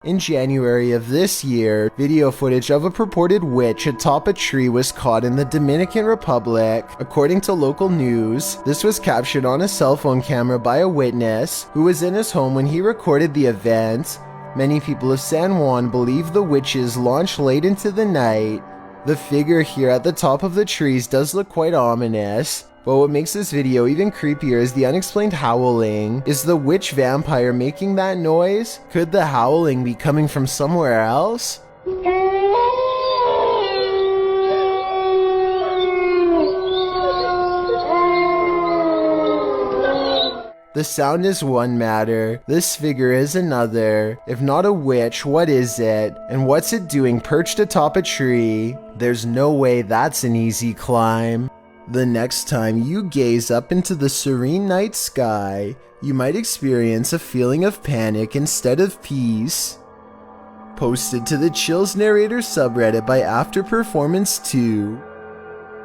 In January of this year, video footage of a purported witch atop a tree was caught in the Dominican Republic. According to local news, this was captured on a cell phone camera by a witness who was in his home when he recorded the event. Many people of San Juan believe the witches launched late into the night. The figure here at the top of the trees does look quite ominous. But what makes this video even creepier is the unexplained howling. Is the witch vampire making that noise? Could the howling be coming from somewhere else? The sound is one matter, this figure is another. If not a witch, what is it? And what's it doing perched atop a tree? There's no way that's an easy climb. The next time you gaze up into the serene night sky, you might experience a feeling of panic instead of peace. Posted to the Chills Narrator subreddit by After Performance 2.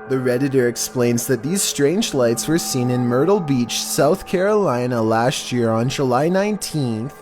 The Redditor explains that these strange lights were seen in Myrtle Beach, South Carolina last year on July 19th.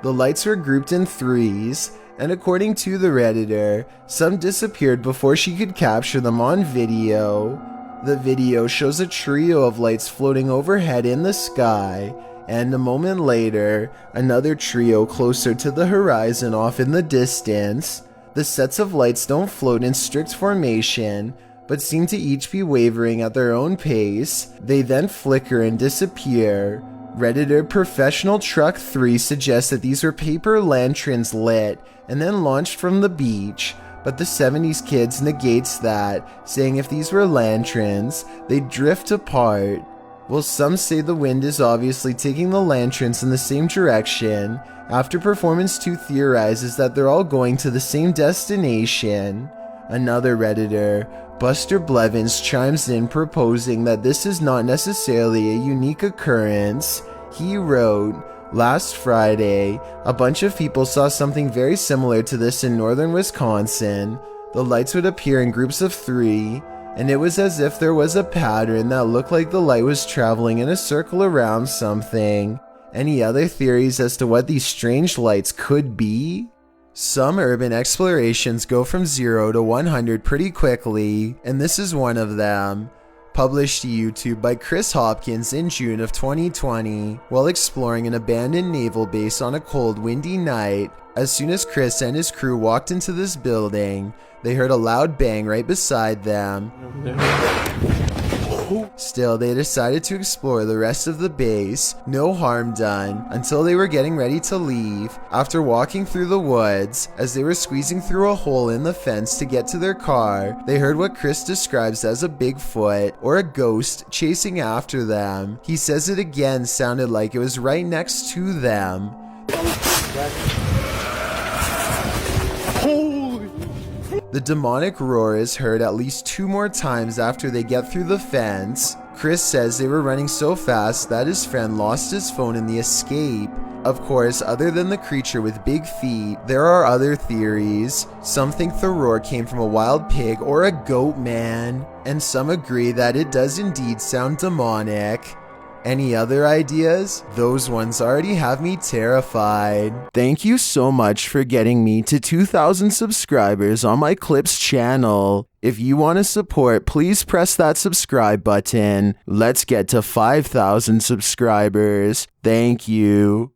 The lights were grouped in threes, and according to the Redditor, some disappeared before she could capture them on video. The video shows a trio of lights floating overhead in the sky, and a moment later, another trio closer to the horizon off in the distance. The sets of lights don't float in strict formation, but seem to each be wavering at their own pace. They then flicker and disappear. Redditor Professional Truck 3 suggests that these were paper lanterns lit and then launched from the beach. But the 70s kids negates that, saying if these were lanterns, they'd drift apart. Well, some say the wind is obviously taking the lanterns in the same direction. After Performance 2 theorizes that they're all going to the same destination. Another Redditor, Buster Blevins, chimes in proposing that this is not necessarily a unique occurrence. He wrote, "Last Friday, a bunch of people saw something very similar to this in northern Wisconsin. The lights would appear in groups of 3, and it was as if there was a pattern that looked like the light was traveling in a circle around something." Any other theories as to what these strange lights could be? Some urban explorations go from 0 to 100 pretty quickly, and this is one of them. Published to YouTube by Chris Hopkins in June of 2020, while exploring an abandoned naval base on a cold, windy night. As soon as Chris and his crew walked into this building, they heard a loud bang right beside them. Still, they decided to explore the rest of the base, no harm done, until they were getting ready to leave. After walking through the woods, as they were squeezing through a hole in the fence to get to their car, they heard what Chris describes as a Bigfoot, or a ghost, chasing after them. He says it again sounded like it was right next to them. The demonic roar is heard at least 2 more times after they get through the fence. Chris says they were running so fast that his friend lost his phone in the escape. Of course, other than the creature with big feet, there are other theories. Some think the roar came from a wild pig or a goat man, and some agree that it does indeed sound demonic. Any other ideas? Those ones already have me terrified. Thank you so much for getting me to 2,000 subscribers on my Clips channel. If you want to support, please press that subscribe button. Let's get to 5,000 subscribers. Thank you.